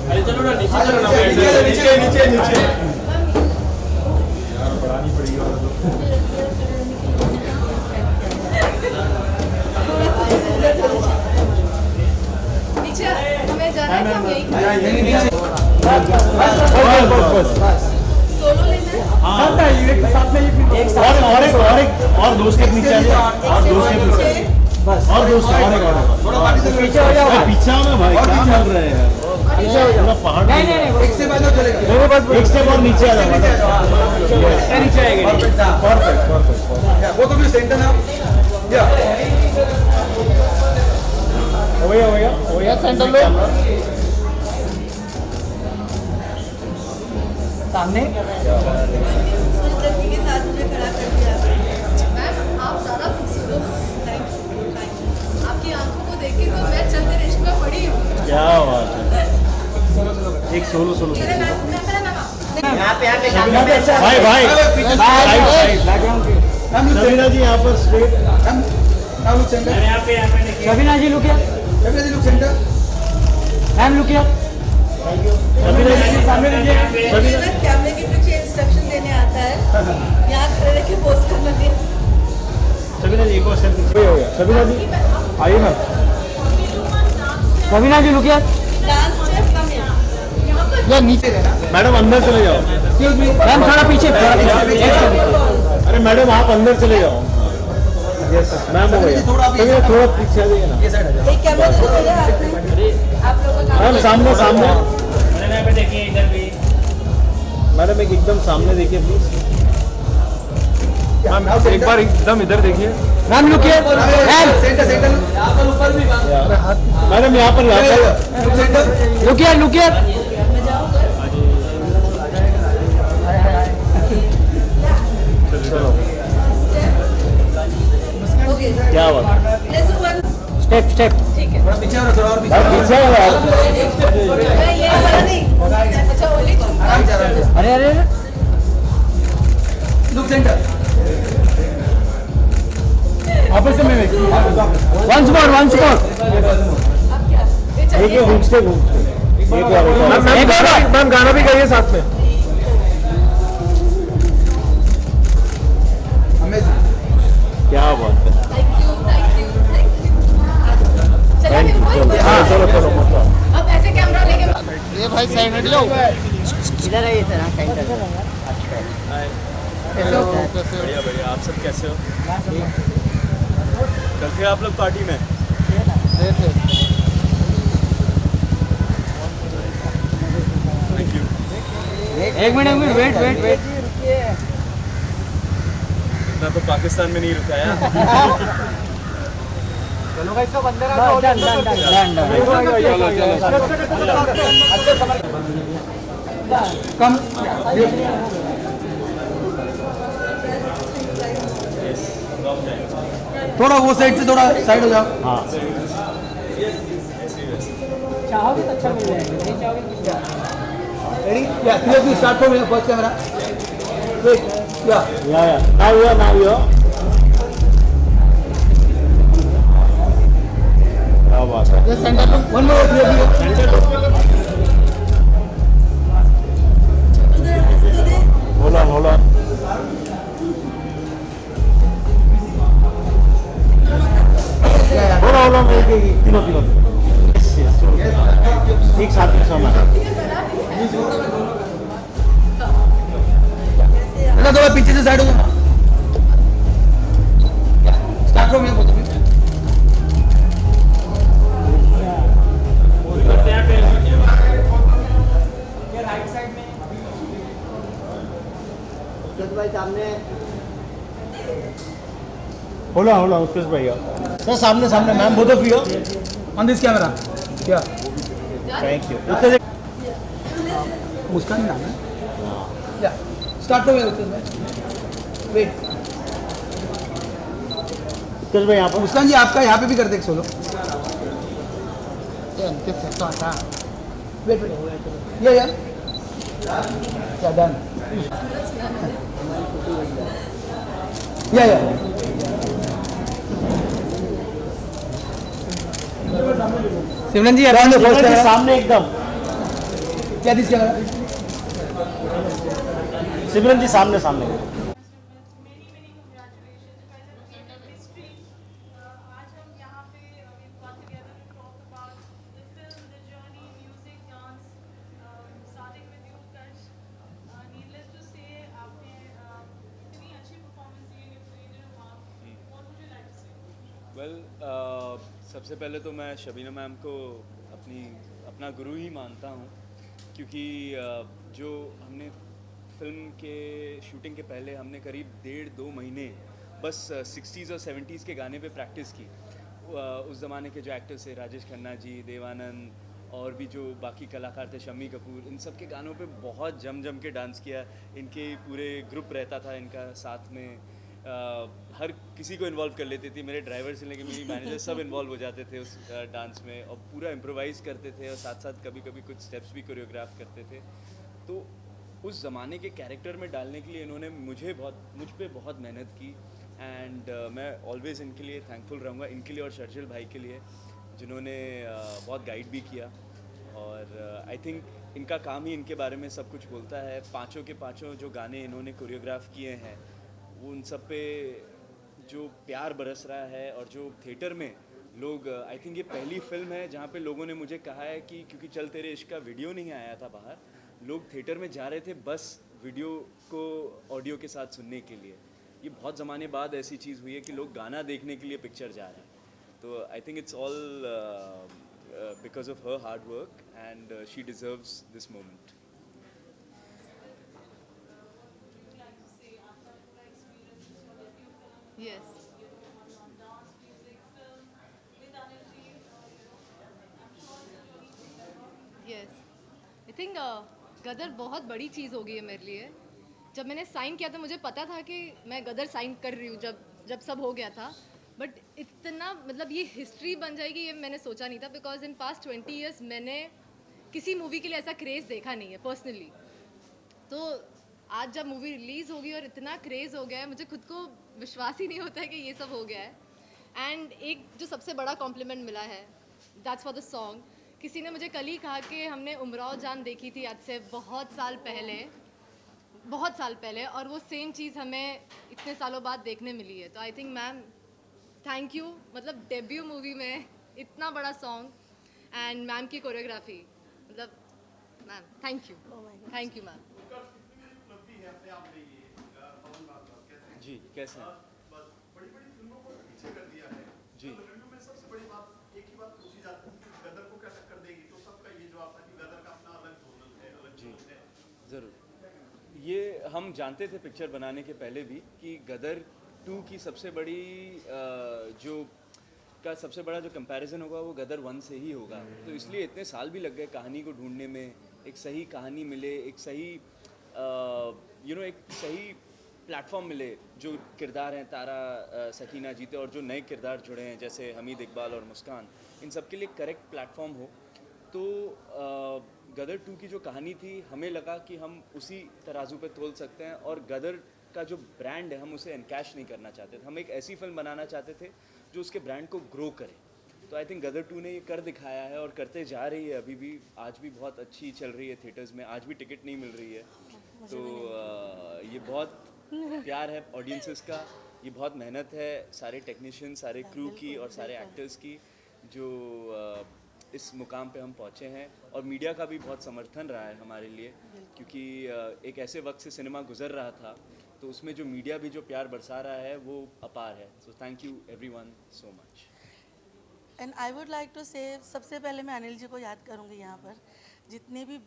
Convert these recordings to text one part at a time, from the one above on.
अरे चलो ना नीचे चलो ना, नीचे नीचे नीचे यार बढ़ानी पड़ेगी। नीचे हमें जाना है, हम यही सोलो लेना है। साथ में एक और दोस्त के नीचे और दोस्त के पीछे बस और दोस्त और पीछे हो जाओ, पीछे में भाई क्या कर रहे हैं यार, पहाड़ नहीं एक से बाद चलेगा, बस एक स्टेप और नीचे आ जाओ, नीचे आएगा। परफेक्ट वो तो भी सेंटर ना या हो गया सेंटर लो सामने के साथ मुझे खड़ा कर दिया। मैम आप ज़्यादा खूबसूरत, आपकी आंखों को देख के तो मैं चलते रिश्क में पड़ी हूँ। क्या बात है, एक सोलो भाई भाई शबीना जी यहाँ पर straight, Shabina ji look centre ma'am look Shabina ji सामने लीजिए, कैमरे के पीछे इंस्ट्रक्शन देने आता है, यहाँ खड़े रह के पोस्ट करना है। शबीना जी एक और स्टेप पीछे हो गया। शबीना जी आइए ना, Shabina ji look dance step कम यहाँ पर या नीचे मैडम अंदर चले जाओ, मैम थोड़ा पीछे अरे मैडम आप अंदर चले जाओ, मैम हो गया थोड़ा पीछे आ जाइए ना, एक कैमरा दे दो मेरे हाथ में। आप लोगों का मैम सामने सामने मैडम देखिए इधर भी, मैडम एक एकदम सामने देखिए प्लीज, मैम एक बार एकदम इधर देखिए, ma'am look centre centre madam यहाँ पर लुक ओके क्या बात, स्टेप ठीक है। पीछे और थोड़ा और पीछे हो यार, मैं ये वाला नहीं, अच्छा ओली आराम से आराम से अरे लुक सेंटर आपस में वंस मोर अब क्या ये देखिए चाहिए घूमते मैम गाना भी गाइए साथ में, क्या बात है, थैंक यू चला चलो अब ऐसे कैमरा लेके ये भाई साइड हट जाओ, इधर आइए सर, सेंटर कैसे हो? बढ़िया बढ़िया, आप सब कैसे हो? कल थे आप लोग पार्टी में? Thank you. एक मिनट वेट इतना तो पाकिस्तान में नहीं रुका है। चलो भाई सब अंदर आ कम थोड़ा वो साइड से थोड़ा साइड हो जाओ। हाँ चाहोगे तो अच्छा मिल जाएगा, नहीं चाहोगे तो मिल जाएगा। रेडी या 3 2 start from first camera wait या now you क्या बात है, ये centre look one more 3 hold on hold on तीनों एक साथ थोड़ा पीछे से साइड हो जाओ। स्टार्ट फ्रॉम hold on उत्कृष्ट भैया सर सामने ma'am both of you on this camera क्या थैंक यू, मुस्कान नाम है या स्टार्ट फ्रॉम वेट उत्कृष्ट भाई यहाँ पर मुस्कान जी आपका यहाँ पे भी करते एक सोलो वेट या डन या Simran ji around the first Simran ji camera, सामने एकदम, क्या दिस कैमरा, सिमरन जी सामने सामने। many congratulations. You guys have created history. आज हम यहाँ पे we've got together to talk about the film, the journey, music, dance. Starting with you, Karsh. Needless to say, आपने इतनी अच्छी performance the, you created a mark. What would you like to say? Well सबसे पहले तो मैं Shabina ma'am को अपना गुरु ही मानता हूँ, क्योंकि जो हमने फिल्म के शूटिंग के पहले हमने करीब 1.5-2 महीने बस 60s और 70s के गाने पे प्रैक्टिस की। उस ज़माने के जो एक्टर्स थे, राजेश खन्ना जी, देवानंद और भी जो बाकी कलाकार थे, शम्मी कपूर, इन सब के गानों पे बहुत जम के डांस किया। इनके पूरे ग्रुप रहता था इनका साथ में, हर किसी को इन्वॉल्व कर लेती थी, मेरे ड्राइवर से लेके मेरी मैनेजर सब इन्वॉल्व हो जाते थे उस डांस में, और पूरा इम्प्रोवाइज़ करते थे और साथ साथ कभी कभी कुछ स्टेप्स भी कोरियोग्राफ करते थे। तो उस ज़माने के कैरेक्टर में डालने के लिए इन्होंने मुझ पे बहुत मेहनत की, एंड मैं ऑलवेज़ इनके लिए थैंकफुल रहूँगा, इनके लिए और शर्जिल भाई के लिए जिन्होंने बहुत गाइड भी किया। और आई थिंक इनका काम ही इनके बारे में सब कुछ बोलता है। पाँचों के पाँचों जो गाने इन्होंने कोरियोग्राफ किए हैं, वो उन सब पे जो प्यार बरस रहा है, और जो थिएटर में लोग, आई थिंक ये पहली फिल्म है जहाँ पे लोगों ने मुझे कहा है कि क्योंकि चल तेरे इश्क का वीडियो नहीं आया था बाहर, लोग थिएटर में जा रहे थे बस वीडियो को ऑडियो के साथ सुनने के लिए। ये बहुत ज़माने बाद ऐसी चीज़ हुई है कि लोग गाना देखने के लिए पिक्चर जा रहे हैं। तो I think it's all because of her hard work, and she deserves this moment. Yes. Dance, music, film, with Anilji, I'm sure it's a journey forever. Yes. I think गदर बहुत बड़ी चीज़ हो गई है मेरे लिए। जब मैंने साइन किया था मुझे पता था कि मैं गदर साइन कर रही हूँ, जब सब हो गया था, बट इतना मतलब ये हिस्ट्री बन जाएगी ये मैंने सोचा नहीं था, बिकॉज इन पास्ट 20 ईयर्स मैंने किसी मूवी के लिए ऐसा क्रेज़ देखा नहीं है पर्सनली। तो आज जब मूवी रिलीज़ होगी और इतना क्रेज़ हो गया है, मुझे खुद को विश्वास ही नहीं होता है कि ये सब हो गया है। एंड एक जो सबसे बड़ा कॉम्प्लीमेंट मिला है, दैट्स फॉर द सॉन्ग। किसी ने मुझे कल ही कहा कि हमने उमराव जान देखी थी आज से बहुत साल पहले, और वो सेम चीज़ हमें इतने सालों बाद देखने मिली है। तो I think ma'am thank you, मतलब डेब्यू मूवी में इतना बड़ा सॉन्ग एंड मैम की कोरियोग्राफी, मतलब मैम थैंक यू मैम। जी कैसे हैं? बड़ी फिल्मों को पीछे कर दिया है जी। तो रिव्यू में सबसे बड़ी बात एक ही बात पूछी जाती है कि गदर को क्या टक्कर देगी, तो सबका ये जवाब था कि गदर का अपना अलग जोनल है, अलग जी। जोन है। ज़रूर, ये हम जानते थे पिक्चर बनाने के पहले भी कि गदर 2 की सबसे बड़ा जो कंपैरिजन होगा वो गदर 1 से ही होगा। तो इसलिए इतने साल भी लग गए कहानी को ढूंढने में, एक सही कहानी मिले, एक सही एक सही प्लेटफॉर्म मिले, जो किरदार हैं तारा, सकीना जीते, और जो नए किरदार जुड़े हैं जैसे हमीद इकबाल और मुस्कान, इन सब के लिए करेक्ट प्लेटफॉर्म हो। तो गदर 2 की जो कहानी थी, हमें लगा कि हम उसी तराजू पे तोल सकते हैं, और गदर का जो ब्रांड है हम उसे एनकैश नहीं करना चाहते थे। हम एक ऐसी फिल्म बनाना चाहते थे जो उसके ब्रांड को ग्रो करे। तो आई थिंक गदर 2 ने ये कर दिखाया है और करते जा रही है। अभी भी आज भी बहुत अच्छी चल रही है थिएटर्स में, आज भी टिकट नहीं मिल रही है। तो ये बहुत प्यार है ऑडियंसेस का, ये बहुत मेहनत है सारे टेक्नीशियन, सारे क्रू की और सारे एक्टर्स की, जो इस मुकाम पे हम पहुँचे हैं। और मीडिया का भी बहुत समर्थन रहा है हमारे लिए, क्योंकि एक ऐसे वक्त से सिनेमा गुजर रहा था, तो उसमें जो मीडिया भी जो प्यार बरसा रहा है वो अपार है। So thank you everyone so much. And I would like to say, सबसे पहले मैं अनिल जी को याद करूँगी यहाँ पर। जितनी भी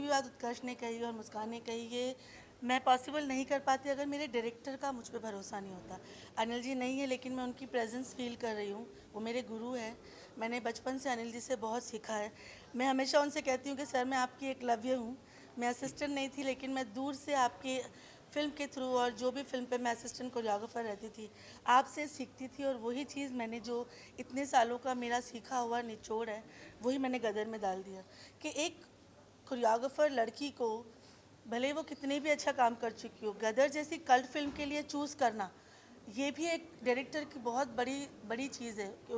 बात उत्कर्ष ने कही और मुस्कान ने कही, ये मैं पॉसिबल नहीं कर पाती अगर मेरे डायरेक्टर का मुझ पे भरोसा नहीं होता। अनिल जी नहीं है, लेकिन मैं उनकी प्रेजेंस फील कर रही हूँ। वो मेरे गुरु हैं, मैंने बचपन से अनिल जी से बहुत सीखा है। मैं हमेशा उनसे कहती हूँ कि सर मैं आपकी एकलव्य हूँ। मैं असिस्टेंट नहीं थी, लेकिन मैं दूर से आपके फिल्म के थ्रू, और जो भी फिल्म पे मैं असिस्टेंट कोरियोग्राफर रहती थी, आपसे सीखती थी। और वही चीज़ मैंने, जो इतने सालों का मेरा सीखा हुआ निचोड़ है, वही मैंने गदर में डाल दिया। कि एक कोरियोग्राफर लड़की को, भले वो कितने भी अच्छा काम कर चुकी हो, गदर जैसी कल्ट फिल्म के लिए चूज़ करना ये भी एक डायरेक्टर की बहुत बड़ी बड़ी चीज़ है कि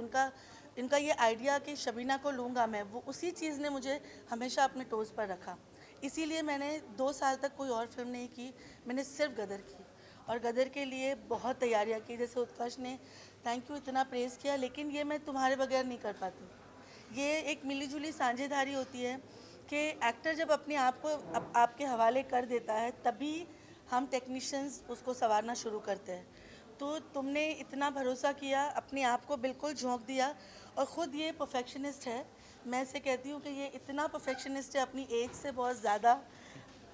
इनका ये आइडिया कि शबीना को लूँगा मैं, वो उसी चीज़ ने मुझे हमेशा अपने टोज़ पर रखा। इसीलिए मैंने 2 साल तक कोई और फिल्म नहीं की, मैंने सिर्फ गदर की, और गदर के लिए बहुत तैयारियां की। जैसे उत्कर्ष ने थैंक यू इतना प्रेज़ किया, लेकिन ये मैं तुम्हारे बगैर नहीं कर पाती। ये एक मिलीजुली साझेदारी होती है कि एक्टर जब अपने आप को आपके हवाले कर देता है, तभी हम टेक्नीशियंस उसको संवारना शुरू करते हैं। तो तुमने इतना भरोसा किया, अपने आप को बिल्कुल झोंक दिया, और ख़ुद ये परफेक्शनिस्ट है। मैं इसे कहती हूँ कि ये इतना परफेक्शनिस्ट है, अपनी एज से बहुत ज़्यादा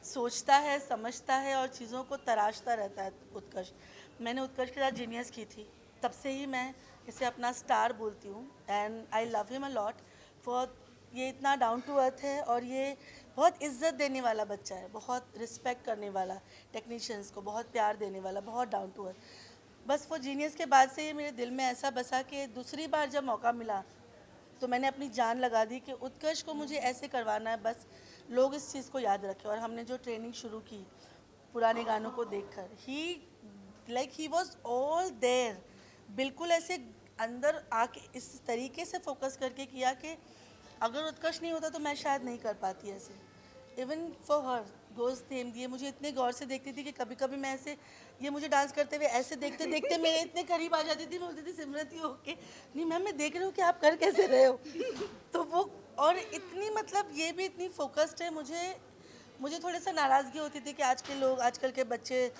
सोचता है, समझता है और चीज़ों को तराशता रहता है उत्कर्ष। मैंने उत्कर्ष के साथ जीनियस की थी, तब से ही मैं इसे अपना स्टार बोलती हूँ, and I love him a lot for, ये इतना डाउन टू अर्थ है और ये बहुत इज्जत देने वाला बच्चा है, बहुत रिस्पेक्ट करने वाला, टेक्नीशियंस को बहुत प्यार देने वाला, बहुत डाउन टू अर्थ। बस वो जीनियस के बाद से ये मेरे दिल में ऐसा बसा कि दूसरी बार जब मौका मिला तो मैंने अपनी जान लगा दी कि उत्कर्ष को मुझे ऐसे करवाना है, बस लोग इस चीज़ को याद रखें। और हमने जो ट्रेनिंग शुरू की पुराने गानों को देखकर, ही वॉज ऑल देयर, बिल्कुल ऐसे अंदर आके इस तरीके से फोकस करके किया कि अगर उत्कर्ष नहीं होता तो मैं शायद नहीं कर पाती ऐसे। Even for her those them, ये मुझे इतने गौर से देखती थी कि कभी कभी मैं ऐसे, ये मुझे डांस करते हुए ऐसे देखते देखते मेरे इतने करीब आ जाती थी, बोलती थी सिमरत ये ओके नहीं मैम, मैं देख रही हूँ कि आप कर कैसे रहे हो। तो वो, और इतनी मतलब ये भी इतनी फोकस्ड है। मुझे थोड़ा सा नाराज़गी होती थी कि आज के लोग, आजकल के बच्चे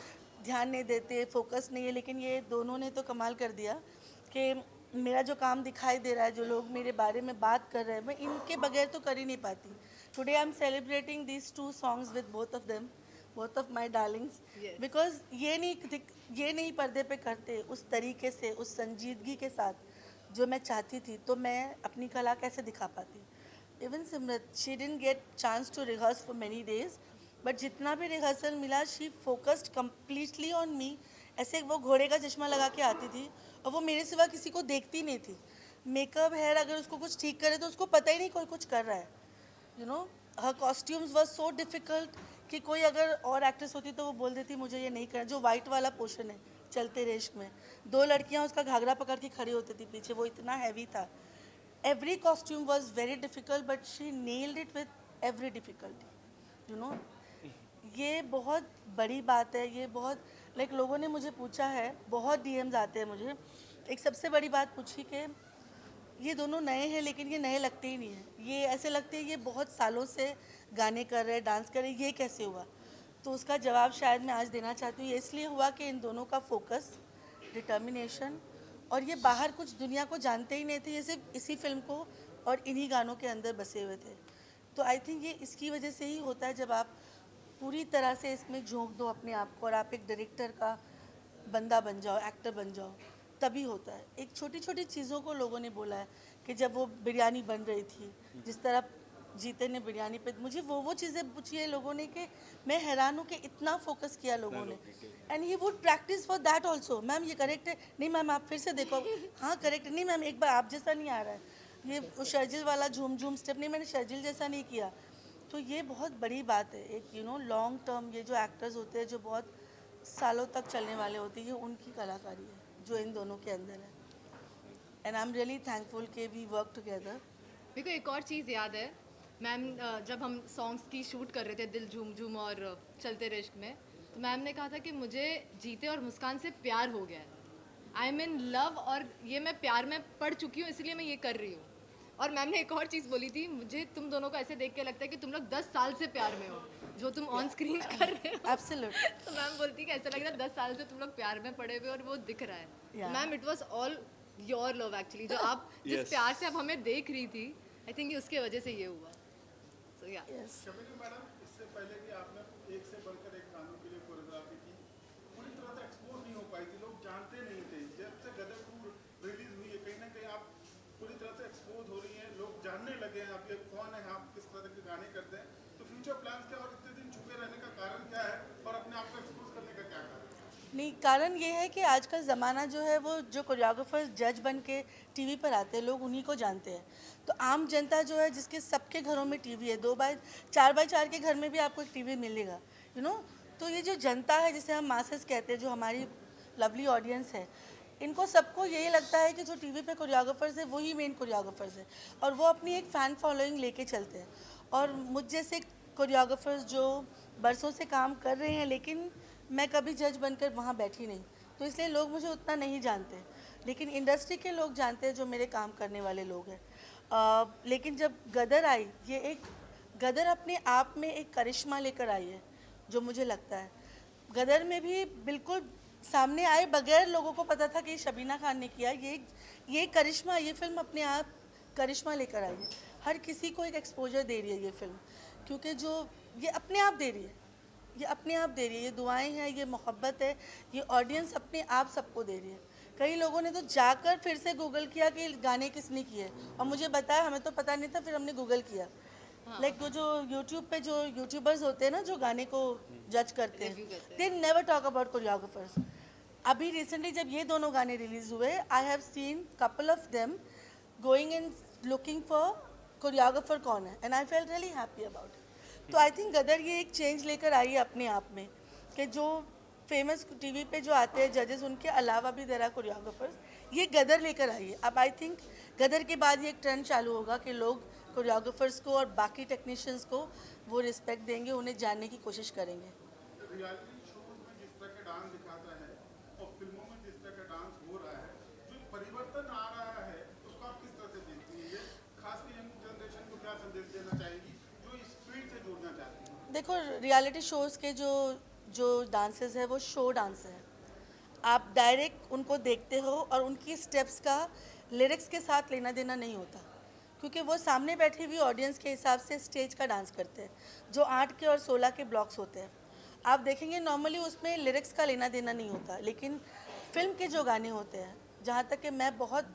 ध्यान नहीं देते, फोकस नहीं है, लेकिन ये दोनों ने तो कमाल कर दिया कि मेरा जो काम दिखाई दे रहा है, जो लोग मेरे बारे में बात कर रहे हैं, मैं इनके बगैर तो कर ही नहीं पाती। Today I am celebrating these 2 songs with both of them, both of my Darling's, because ये नहीं पर्दे पे करते उस तरीके से, उस संजीदगी के साथ जो मैं चाहती थी, तो मैं अपनी कला कैसे दिखा पाती। Even Simrat, she didn't get chance to rehearse for many days, but जितना भी रिहर्सल मिला, she focused completely on me. ऐसे वो घोड़े का चश्मा लगा के आती थी और वो मेरे सिवा किसी को देखती नहीं थी। मेकअप, हेयर, अगर उसको कुछ ठीक करे तो उसको पता ही नहीं कोई कुछ कर रहा है। You know, her costumes were so difficult कि कोई अगर और एक्ट्रेस होती तो वो बोल देती मुझे ये नहीं करना। जो वाइट वाला पोर्शन है चलते रेश्क में, 2 लड़कियां उसका घाघरा पकड़ के खड़ी होती थी पीछे, वो इतना हैवी था। Every costume was very difficult, but she nailed it with every difficulty. You know, ये बहुत बड़ी बात है। ये बहुत लोगों ने मुझे पूछा है, बहुत डीएम्स आते हैं मुझे। एक सबसे बड़ी बात पूछी कि ये दोनों नए हैं, लेकिन ये नए लगते ही नहीं हैं। ये ऐसे लगते हैं ये बहुत सालों से गाने कर रहे हैं, डांस कर रहे हैं, ये कैसे हुआ? तो उसका जवाब शायद मैं आज देना चाहती हूँ। ये इसलिए हुआ कि इन दोनों का फोकस, डिटर्मिनेशन, और ये बाहर कुछ दुनिया को जानते ही नहीं थे, ये सिर्फ इसी फिल्म को और इन्हीं गानों के अंदर बसे हुए थे। तो आई थिंक ये इसकी वजह से ही होता है, जब आप पूरी तरह से इसमें झोंक दो अपने आप को और आप एक डायरेक्टर का बंदा बन जाओ, एक्टर बन जाओ, तभी होता है। एक छोटी छोटी चीज़ों को लोगों ने बोला है कि जब वो बिरयानी बन रही थी, जिस तरह जीते ने बिरयानी पे, मुझे वो चीज़ें पूछी है लोगों ने कि मैं हैरान हूँ कि इतना फोकस किया लोगों ने। And he would practice for that also. Ma'am ये करेक्ट है, नहीं मैम आप फिर से देखो, हाँ करेक्ट, नहीं मैम एक बार आप जैसा नहीं आ रहा है, ये शर्जिल वाला झूम झूम स्टेप नहीं, मैंने शर्जिल जैसा नहीं किया। तो ये बहुत बड़ी बात है। एक लॉन्ग टर्म, ये जो एक्टर्स होते हैं जो बहुत सालों तक चलने वाले होते हैं, ये उनकी कलाकारी है जो इन दोनों के अंदर है। And I am really thankful कि वी वर्क टुगेदर। मेरे को एक और चीज़ याद है, मैम जब हम सॉन्ग्स की शूट कर रहे थे दिल झूम झूम और चलते रिश्क में, तो मैम ने कहा था कि मुझे जीते और मुस्कान से प्यार हो गया है, आई एम इन लव, और ये मैं प्यार में पड़ चुकी हूँ, इसलिए मैं ये कर रही हूँ। और मैम ने एक और चीज़ बोली थी, मुझे तुम दोनों को ऐसे देख के लगता है कि तुम लोग 10 साल से प्यार में हो, जो तुम ऑन स्क्रीन कर रहे हो। एब्सोल्युटली। तो मैम बोलती कि ऐसा लग रहा है 10 साल से तुम लोग प्यार में पड़े हुए और वो दिख रहा है। Ma'am it was all your love actually, जो आप जिस प्यार से आप हमें देख रही थी, आई थिंक उसके वजह से ये हुआ। सो या शबीना मैडम, इससे पहले कि आपने एक से बढ़कर एक गानों के लिए कोरियोग्राफी की, पूरी तरह से एक्सपोज नहीं हो पाई थी, लोग जानते नहीं थे। जब से गदर 2 रिलीज हुई है, कहीं ना कहीं आप पूरी तरह से एक्सपोज हो रही हैं, लोग जानने लगे हैं आप ये कौन है, आप किस तरह के गाने करते हैं। तो फ्यूचर प्लान्स क्या, और इतने दिन छुपे रहने का कारण क्या है, और अपने आप को एक्सपोज करने का क्या कारण? नहीं, कारण ये है कि आजकल ज़माना जो है, वो जो कोरियोग्राफर्स जज बन के टीवी पर आते हैं, लोग उन्हीं को जानते हैं। तो आम जनता जो है, जिसके सबके घरों में टीवी है, 4x4 के घर में भी आपको एक टीवी मिलेगा, तो ये जो जनता है, जिसे हम मासेस कहते हैं, जो हमारी लवली ऑडियंस है, इनको सबको यही लगता है कि जो टीवी पे कोरियोग्राफर्स है वही मेन कोरियोग्राफर्स है, और वो अपनी एक फ़ैन फॉलोइंग लेके चलते हैं। और मुझ जैसे कोरियोग्राफर्स जो बरसों से काम कर रहे हैं, लेकिन मैं कभी जज बनकर वहाँ बैठी नहीं, तो इसलिए लोग मुझे उतना नहीं जानते, लेकिन इंडस्ट्री के लोग जानते हैं जो मेरे काम करने वाले लोग हैं। लेकिन जब गदर आई, ये एक गदर अपने आप में एक करिश्मा लेकर आई है, जो मुझे लगता है गदर में भी बिल्कुल सामने आए बगैर लोगों को पता था कि शबीना खान ने किया। ये करिश्मा, ये फिल्म अपने आप करिश्मा लेकर आई है, हर किसी को एक एक्सपोजर दे रही है ये फिल्म, क्योंकि जो ये अपने आप दे रही है, ये अपने आप दे रही है, ये दुआएं हैं, ये मोहब्बत है, ये ऑडियंस अपने आप सबको दे रही है। कई लोगों ने तो जाकर फिर से गूगल किया कि गाने किसने किए, और मुझे बताया, हमें तो पता नहीं था, फिर हमने गूगल किया। लाइक वो जो यूट्यूब पे जो यूट्यूबर्स होते हैं ना, जो गाने को जज करते हैं, they never talk about choreographers. अभी रिसेंटली जब ये दोनों गाने रिलीज़ हुए, I have seen couple of them going and looking for choreographer कौन है, and I felt really happy about it. तो आई थिंक गदर ये एक चेंज लेकर आई है अपने आप में, कि जो फेमस टीवी पे जो आते हैं जजेस, उनके अलावा भी देर आर कोरियोग्राफर्स, ये गदर लेकर आई है। अब आई थिंक गदर के बाद ये एक ट्रेंड चालू होगा कि लोग कोरियोग्राफर्स को और बाकी टेक्नीशियंस को वो रिस्पेक्ट देंगे, उन्हें जानने की कोशिश करेंगे। रियलिटी शोज में जिस तरह का डांस दिखाता है और फिल्मों में जिस तरह का डांस हो रहा है, जो परिवर्तन आ रहा है, उसको आप किस तरह से देखती हैं? खासकर यंग जनरेशन को क्या संदेश देना चाहेंगी जो इस फील्ड से जुड़ना चाहती हैं? देखो, रियलिटी शोज़ के जो डांसेस है वो शो डांस है। आप डायरेक्ट उनको देखते हो और उनकी स्टेप्स का लिरिक्स के साथ लेना देना नहीं होता, क्योंकि वो सामने बैठी हुई ऑडियंस के हिसाब से स्टेज का डांस करते हैं, जो 8 के और 16 के ब्लॉक्स होते हैं। आप देखेंगे नॉर्मली उसमें लिरिक्स का लेना देना नहीं होता, लेकिन फिल्म के जो गाने होते हैं, जहाँ तक कि मैं बहुत